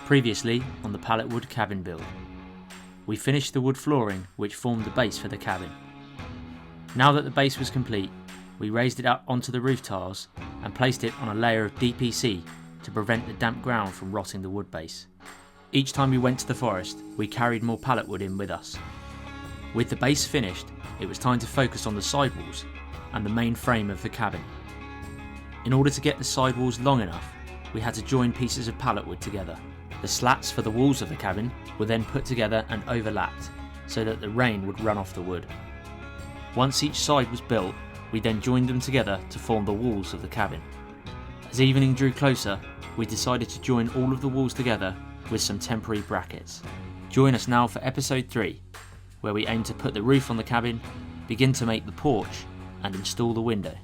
Previously on the pallet wood cabin build, we finished the wood flooring which formed the base for the cabin. Now that the base was complete, we raised it up onto the roof tiles and placed it on a layer of DPC to prevent the damp ground from rotting the wood base. Each time we went to the forest, we carried more pallet wood in with us. With the base finished, it was time to focus on the sidewalls and the main frame of the cabin. In order to get the sidewalls long enough, we had to join pieces of pallet wood together. The slats for the walls of the cabin were then put together and overlapped so that the rain would run off the wood. Once each side was built, we then joined them together to form the walls of the cabin. As evening drew closer, we decided to join all of the walls together with some temporary brackets. Join us now for episode 3, where we aim to put the roof on the cabin, begin to make the porch, and install the window.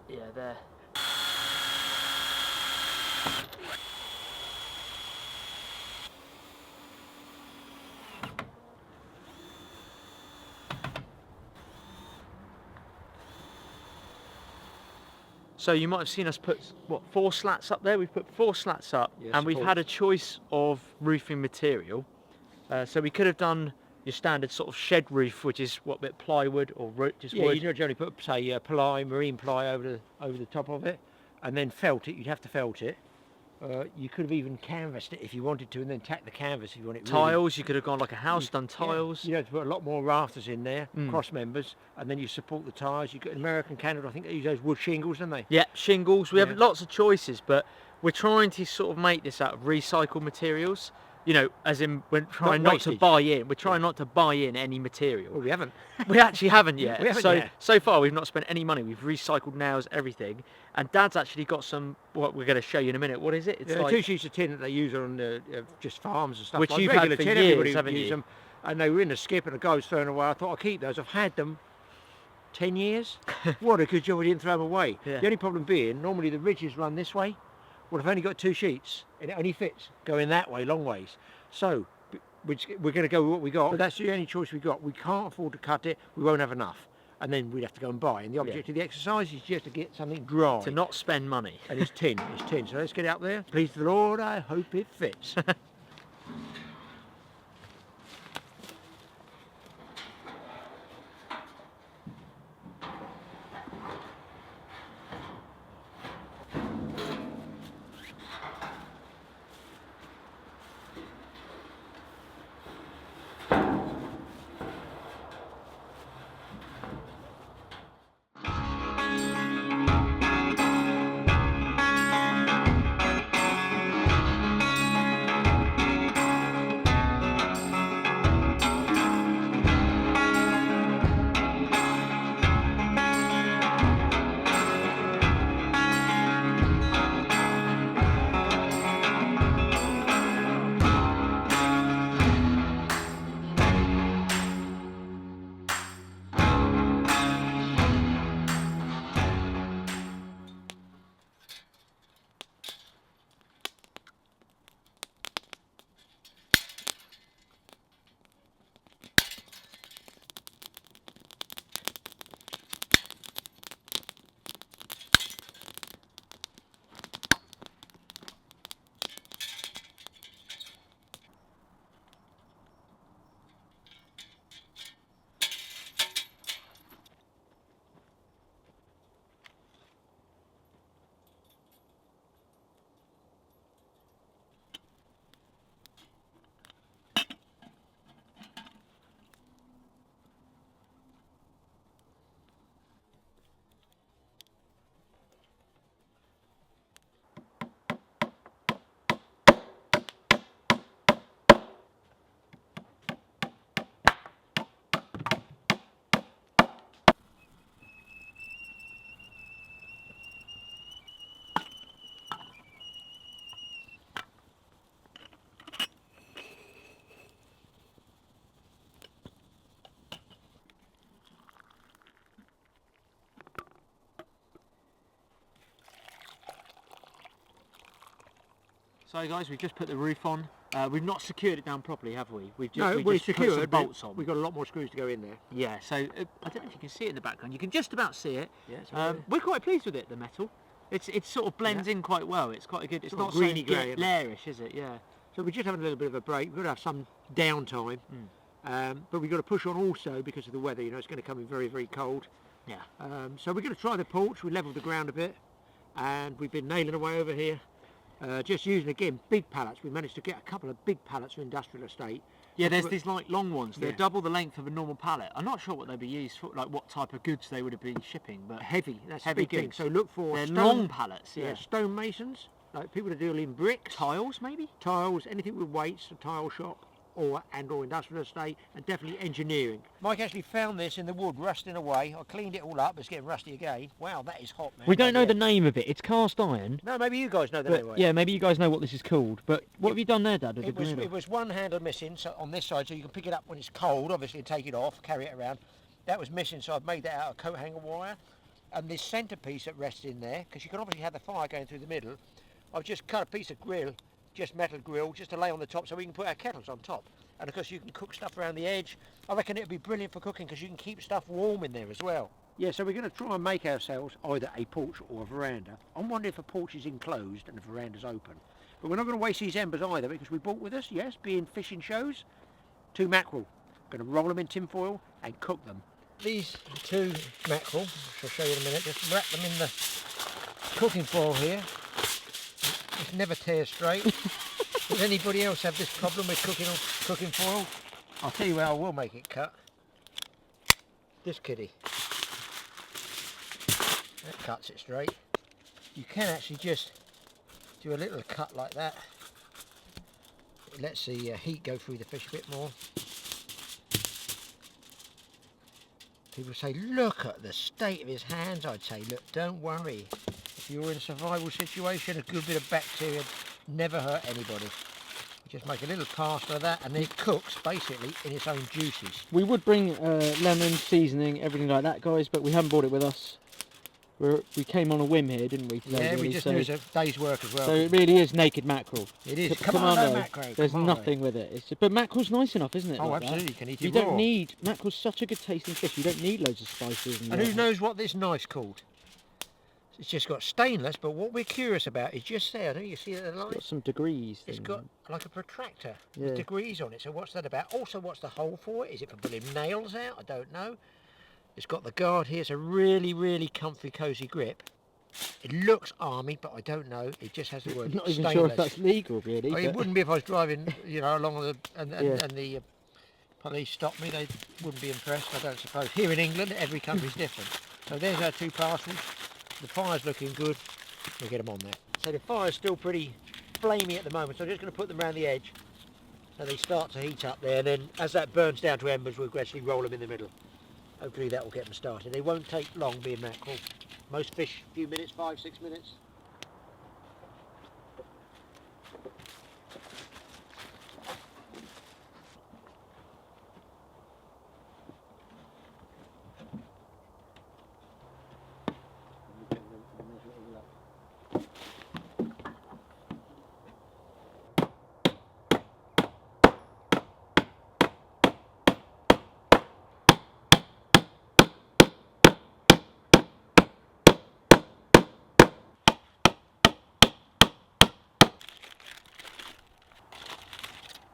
Yeah, there. So you might have seen us put, 4 slats up there? We've put 4 slats up, yes, and we've had a choice of roofing material. So we could have done your standard sort of shed roof, which is what, bit plywood or just wood. You generally put, say, ply, marine ply over the top of it, and then felt it. You'd have to felt it. You could have even canvassed it if you wanted to, and then tack the canvas if you want it. Tiles, you could have gone like a house, done tiles. You had to put a lot more rafters in there, cross members, and then you support the tiles. You got in America and Canada, I think they use those wood shingles, don't they? Yeah, shingles. We have lots of choices, but we're trying to sort of make this out of recycled materials. You know, as in we're trying not to buy in. We're trying not to buy in any material. Well, we haven't. We actually haven't yet. We haven't yet. So far we've not spent any money. We've recycled nails, everything. And Dad's actually got some, what we're going to show you in a minute. What is it? It's like 2 sheets of tin that they use on just farms and stuff. Which like you've had for tin, years, haven't you? Them, and they were in the skip and the guy was throwing away. I thought I'll keep those. I've had them 10 years. What a good job I didn't throw them away. Yeah. The only problem being, normally the ridges run this way. Well, I've only got 2 sheets and it only fits going that way, long ways. So we're going to go with what we got, but that's the only choice we got. We can't afford to cut it. We won't have enough. And then we'd have to go and buy. And the object of the exercise is just to get something dry. To not spend money. And it's tin. It's tin. So let's get it up there. Please the Lord, I hope it fits. So guys, we've just put the roof on. We've not secured it down properly, have we? We've No, just, we just put secured some bolts on. We've got a lot more screws to go in there. Yeah, so I don't know if you can see it in the background. You can just about see it. Yeah, We're quite pleased with it, the metal. It sort of blends in quite well. It's quite a good. It's Sort not of greeny so grey, glarish, is it? Yeah. So we're just having a little bit of a break. We've got to have some downtime. But we've got to push on also because of the weather. You know, it's going to come in very, very cold. Yeah. So we're going to try the porch. We levelled the ground a bit, and we've been nailing away over here. Just using again big pallets. We managed to get a couple of big pallets from industrial estate. Yeah, there's these like long ones. They're Yeah. double the length of a normal pallet. I'm not sure what they'd be used for, like what type of goods they would have been shipping, but Heavy. That's heavy the big thing. goods. So look for They're stone, long pallets. Yeah. stonemasons, like people that deal in bricks, Tiles maybe. tiles, anything with weights, a tile shop, or industrial estate, and definitely engineering. Mike actually found this in the wood rusting away. I cleaned it all up, it's getting rusty again. Wow, that is hot, man. We don't know the name of it. It's cast iron. No, maybe you guys know the name But of it. yeah, maybe you guys know what this is called. But what have you done there, Dad? With It the was, grill? it was one handle missing so on this side, so you can pick it up when it's cold, obviously, and take it off, carry it around. That was missing, so I've made that out of coat hanger wire. And this centrepiece that rests in there, because you can obviously have the fire going through the middle, I've just cut a piece of grill, just metal grill, just to lay on the top so we can put our kettles on top. And of course you can cook stuff around the edge. I reckon it'd be brilliant for cooking because you can keep stuff warm in there as well. Yeah, so we're going to try and make ourselves either a porch or a veranda. I'm wondering if a porch is enclosed and the veranda's open. But we're not going to waste these embers either because we brought with us, yes, being fishing shows, 2 mackerel. Going to roll them in tin foil and cook them. These 2 mackerel, which I'll show you in a minute, just wrap them in the cooking foil here. It never tears straight. Does anybody else have this problem with cooking foil? I'll tell you how I will make it cut. This kitty. That cuts it straight. You can actually just do a little cut like that. It lets the heat go through the fish a bit more. People say, look at the state of his hands. I'd say, look, don't worry. If you're in a survival situation, a good bit of bacteria never hurt anybody. You just make a little pasta of that and then it cooks basically in its own juices. We would bring lemon, seasoning, everything like that, guys, but we haven't brought it with us. We came on a whim here, didn't we? Today, Yeah, really? we just knew it was a day's work as well. So it really is naked mackerel. It is. Commando. Mackerel. There's Commando. nothing with it. But mackerel's nice enough, isn't it? Oh, like absolutely. That? You can eat it You raw. don't need... Mackerel's such a good tasting fish. You don't need loads of spices. And who knows what this knife's called? It's just got stainless, but what we're curious about is just there. I don't know, you see it in the It's got light? some degrees. It's got like a protractor Yeah. with degrees on it. So what's that about? Also, what's the hole for it? Is it for pulling nails out? I don't know. It's got the guard here. It's a really, really comfy, cosy grip. It looks army, but I don't know. It just has the word I'm not even stainless. sure if that's legal, really. Oh, it but- wouldn't be if I was driving, you know, along the and Yeah. the police stopped me. They wouldn't be impressed, I don't suppose. Here in England, every country's different. So there's our 2 parcels. The fire's looking good. We'll get them on there. So the fire's still pretty flamey at the moment, so I'm just going to put them around the edge so they start to heat up there, and then as that burns down to embers, we'll gradually roll them in the middle. Hopefully that will get them started. They won't take long being mackerel. Most fish, a few minutes, 5-6 minutes.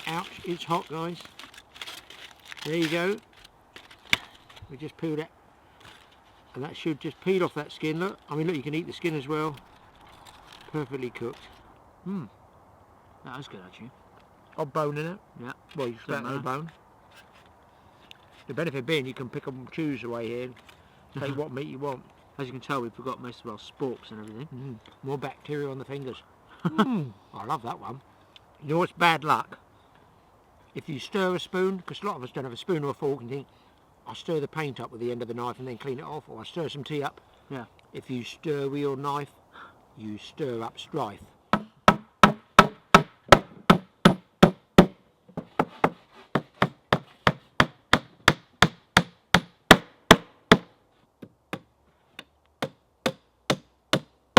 Ouch, it's hot, guys. There you go. We just peeled it. And that should just peel off that skin, look. I mean, look, you can eat the skin as well. Perfectly cooked. That was good, actually. Got bone in it. Yeah. Well, you spent no matter. bone. The benefit being you can pick them and choose away here and take what meat you want. As you can tell, we've got most of our sporks and everything. More bacteria on the fingers. I love that one. You know what's bad luck? If you stir a spoon, because a lot of us don't have a spoon or a fork and think, I stir the paint up with the end of the knife and then clean it off, or I stir some tea up. Yeah. If you stir with your knife, you stir up strife.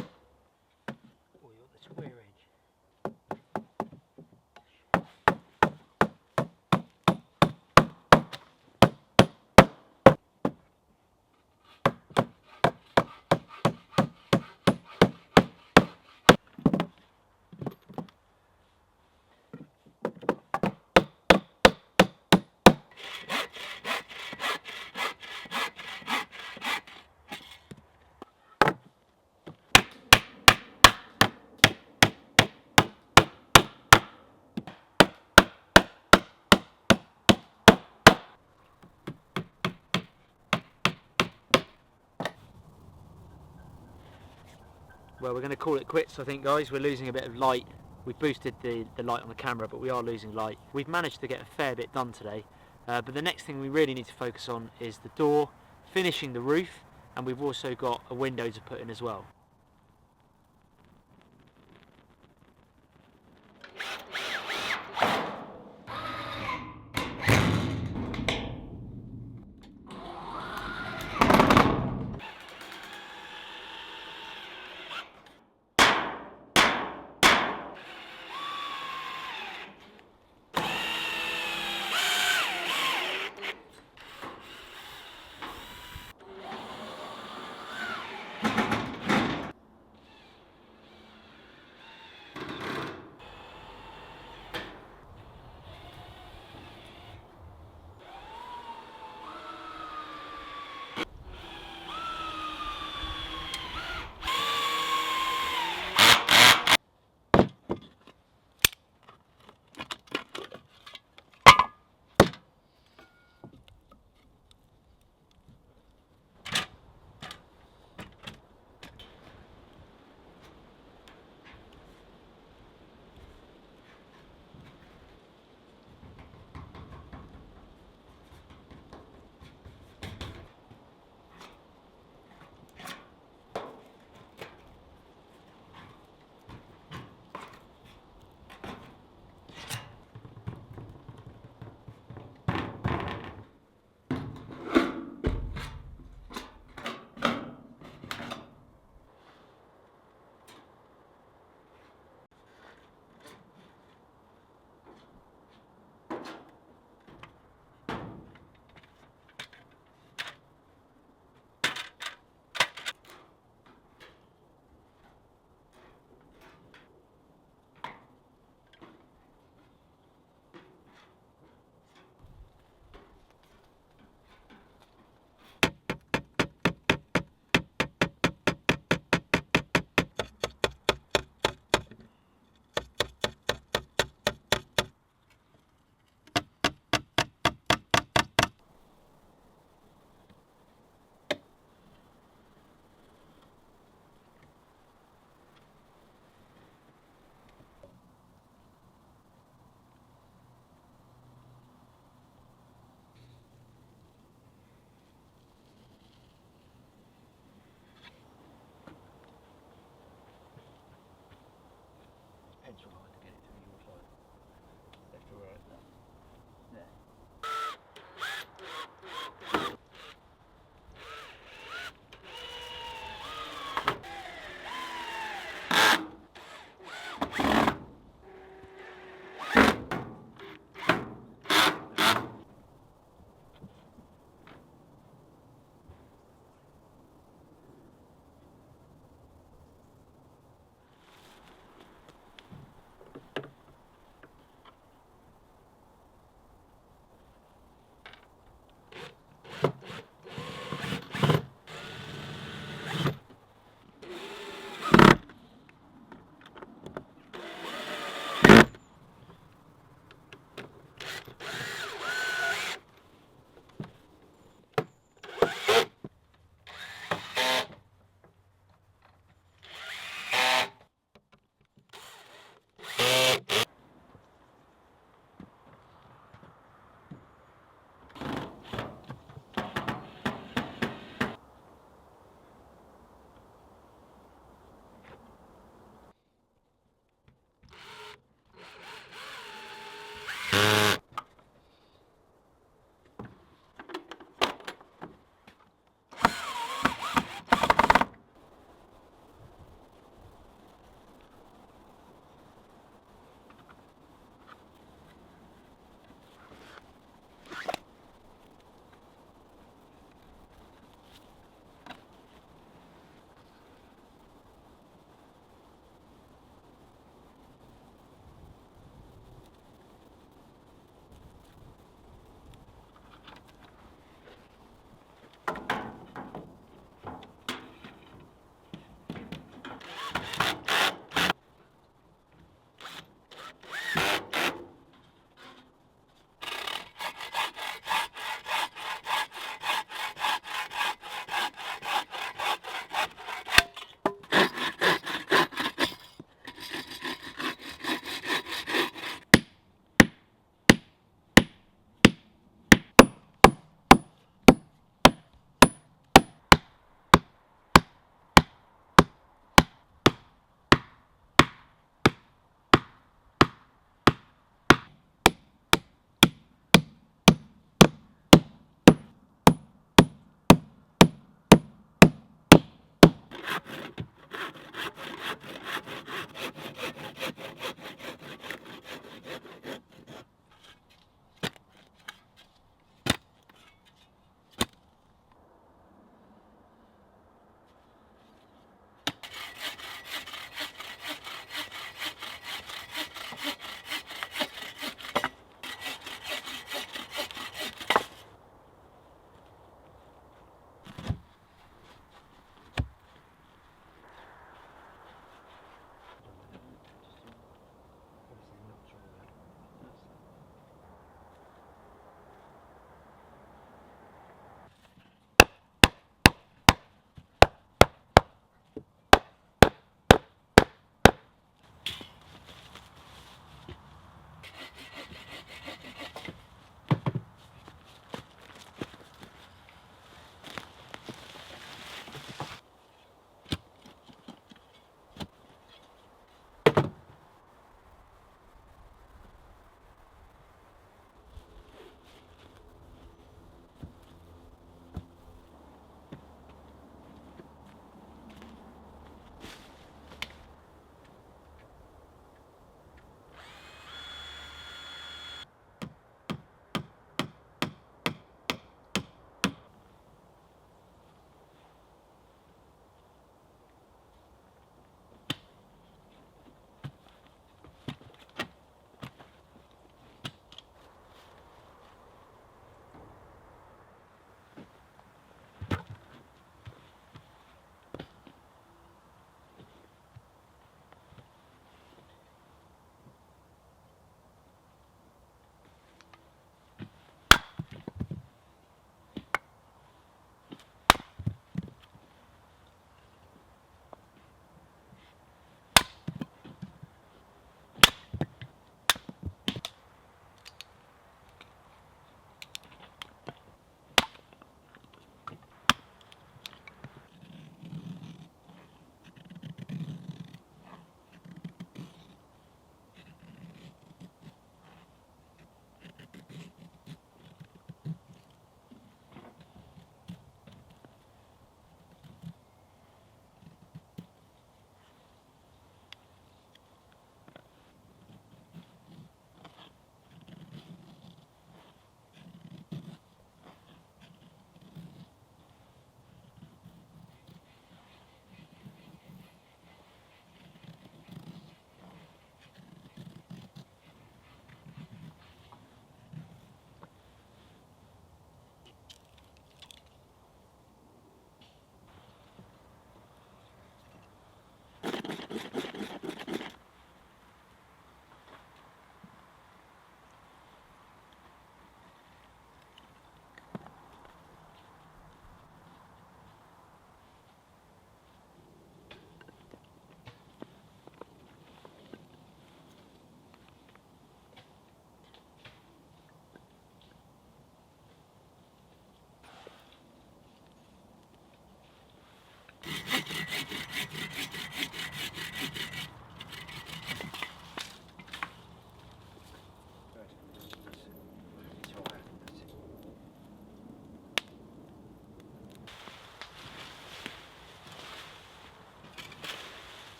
Oh, you got the square edge. Well, we're going to call it quits, I think, guys. We're losing a bit of light. We've boosted the light on the camera, but we are losing light. We've managed to get a fair bit done today, but the next thing we really need to focus on is the door, finishing the roof, and we've also got a window to put in as well.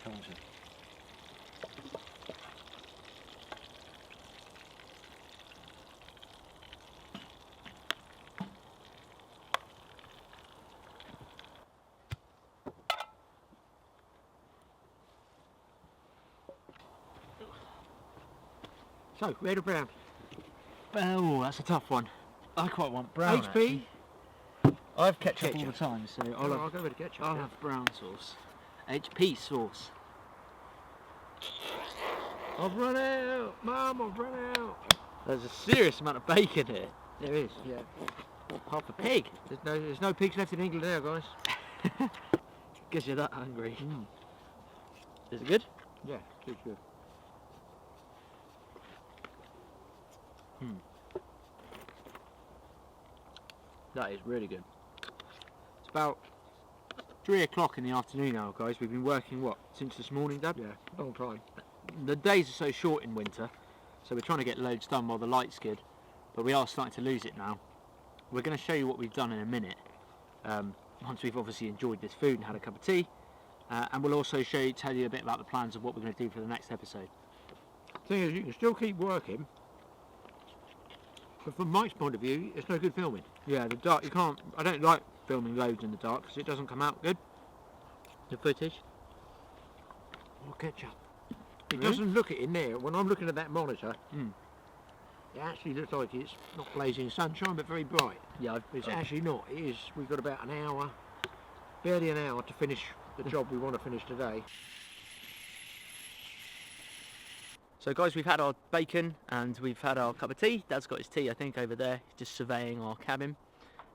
tighter. So, red or brown? Oh, that's a tough one. I quite want brown. HP? I have ketchup all Ketchup. the time, so I'll go with the ketchup. I'll yeah. have brown sauce. HP sauce. I've run out! Mum, I've run out! There's a serious amount of bacon here. There is, yeah. Half a pig. There's no pigs left in England now, guys. Guess you're that hungry. Mm. Is it good? Yeah, good, good. That is really good. It's about 3 o'clock in the afternoon now, guys. We've been working, what, since this morning, Dad? Yeah, long time. The days are so short in winter, so we're trying to get loads done while the light's good, but we are starting to lose it now. We're going to show you what we've done in a minute, once we've obviously enjoyed this food and had a cup of tea, and we'll also tell you a bit about the plans of what we're going to do for the next episode. Thing is, you can still keep working, but from Mike's point of view, it's no good filming. Yeah, the dark, you can't, I don't like filming loads in the dark because it doesn't come out good, the footage. Or ketchup. It Really? doesn't look it in there. When I'm looking at that monitor, Mm. it actually looks like it's not blazing sunshine, but very bright. Yeah, It's actually not. It is. We've got about an hour, barely an hour to finish the job we want to finish today. So guys, we've had our bacon and we've had our cup of tea. Dad's got his tea, I think, over there. He's just surveying our cabin.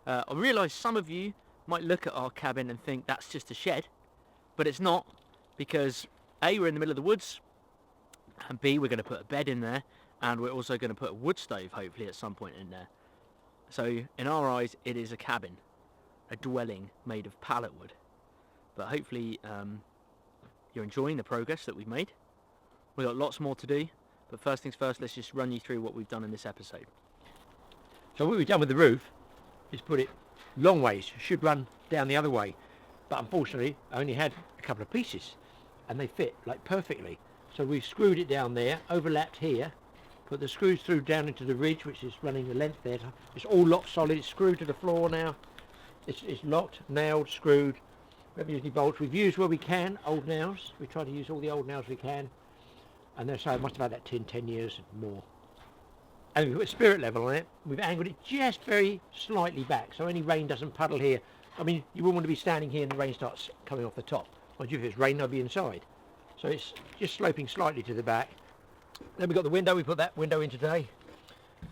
I realise some of you might look at our cabin and think that's just a shed, but it's not, because A, we're in the middle of the woods, and B, we're going to put a bed in there, and we're also going to put a wood stove, hopefully, at some point in there. So, in our eyes, it is a cabin, a dwelling made of pallet wood. But hopefully, you're enjoying the progress that we've made. We've got lots more to do, but first things first, let's just run you through what we've done in this episode. So what we've done with the roof is put it long ways. Should run down the other way, but unfortunately, I only had a couple of pieces, and they fit like perfectly. So we've screwed it down there, overlapped here, put the screws through down into the ridge, which is running the length there. It's all locked solid. It's screwed to the floor now. It's locked, nailed, screwed. We haven't used any bolts. We've used where we can old nails. We try to use all the old nails we can, and they're so I must have had that 10 years more. And we've put a spirit level on it. We've angled it just very slightly back, so any rain doesn't puddle here. I mean, you wouldn't want to be standing here and the rain starts coming off the top. Mind you, if it's rain, they'll be inside. So it's just sloping slightly to the back. Then we've got the window. We put that window in today.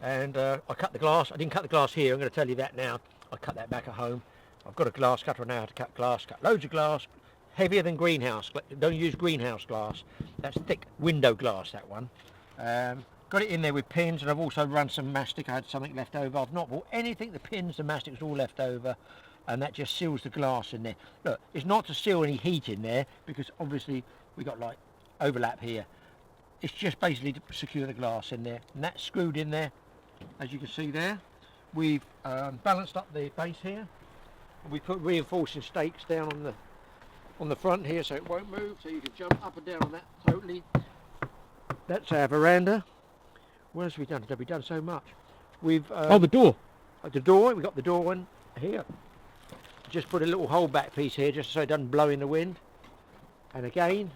And I cut the glass. I didn't cut the glass here. I'm going to tell you that now. I cut that back at home. I've got a glass cutter now to cut glass. Cut loads of glass. Heavier than greenhouse. Don't use greenhouse glass. That's thick window glass, that one. Got it in there with pins, and I've also run some mastic. I had something left over. I've not bought anything. The pins, the mastic's all left over, and that just seals the glass in there. Look, it's not to seal any heat in there, because obviously we got like overlap here. It's just basically to secure the glass in there, and that's screwed in there, as you can see there. We've balanced up the base here, and we put reinforcing stakes down on the front here, so it won't move, so you can jump up and down on that totally. That's our veranda. What else have we done today? We've done so much. We've the door. the door. We got the door one here. Just put a little hold back piece here, just so it doesn't blow in the wind. And again,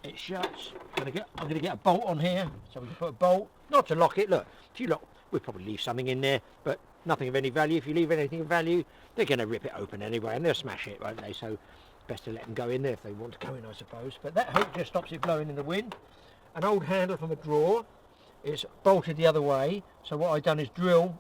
it shuts. I'm gonna get a bolt on here, so we can put a bolt, not to lock it. Look, if you lock, we'll probably leave something in there, but nothing of any value. If you leave anything of value, they're gonna rip it open anyway, and they'll smash it, won't they? So best to let them go in there if they want to go in, I suppose. But that hook just stops it blowing in the wind. An old handle from a drawer is bolted the other way, so what I've done is drill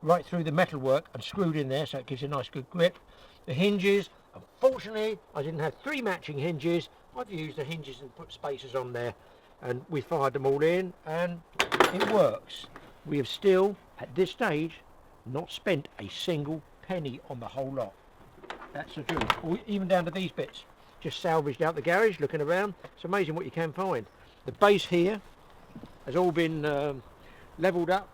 right through the metalwork and screwed in there, so it gives you a nice good grip. The hinges, unfortunately I didn't have 3 matching hinges. I've used the hinges and put spacers on there, and we fired them all in, and it works. We have still at this stage not spent a single penny on the whole lot. That's the truth. Even down to these bits, just salvaged out the garage, looking around. It's amazing what you can find. The base here has all been levelled up,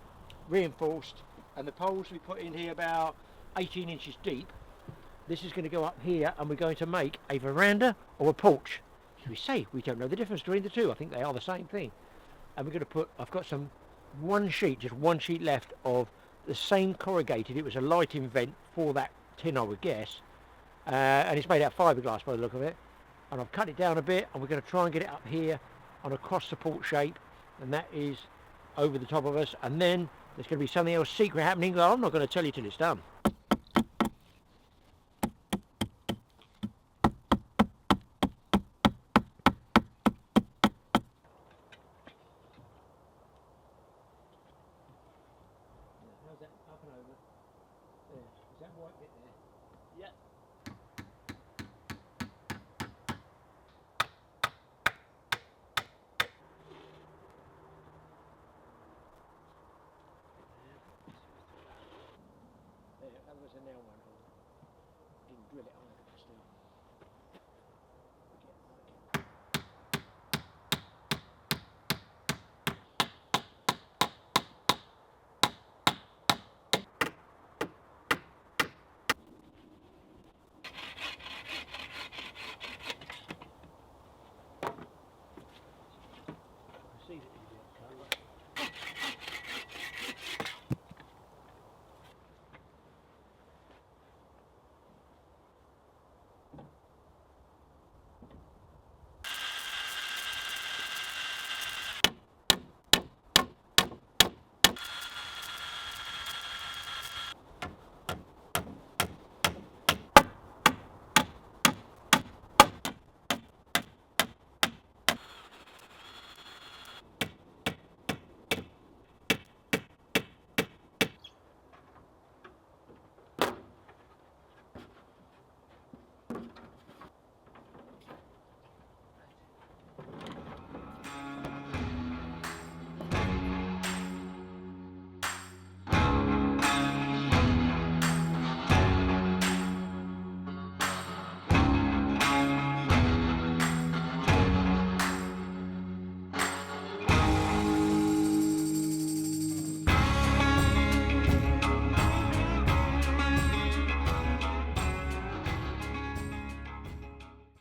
reinforced, and the poles we put in here about 18 inches deep. this is going to go up here, and we're going to make a veranda or a porch. We say we don't know the difference between the two. I think they are the same thing. And we're going to put, I've got just one sheet left of the same corrugated. It was a lighting vent for that tin, I would guess. And it's made out of fiberglass by the look of it. And I've cut it down a bit, and we're going to try and get it up here on a cross support shape, and that is over the top of us. And then there's going to be something else secret happening. Well, I'm not going to tell you till it's done.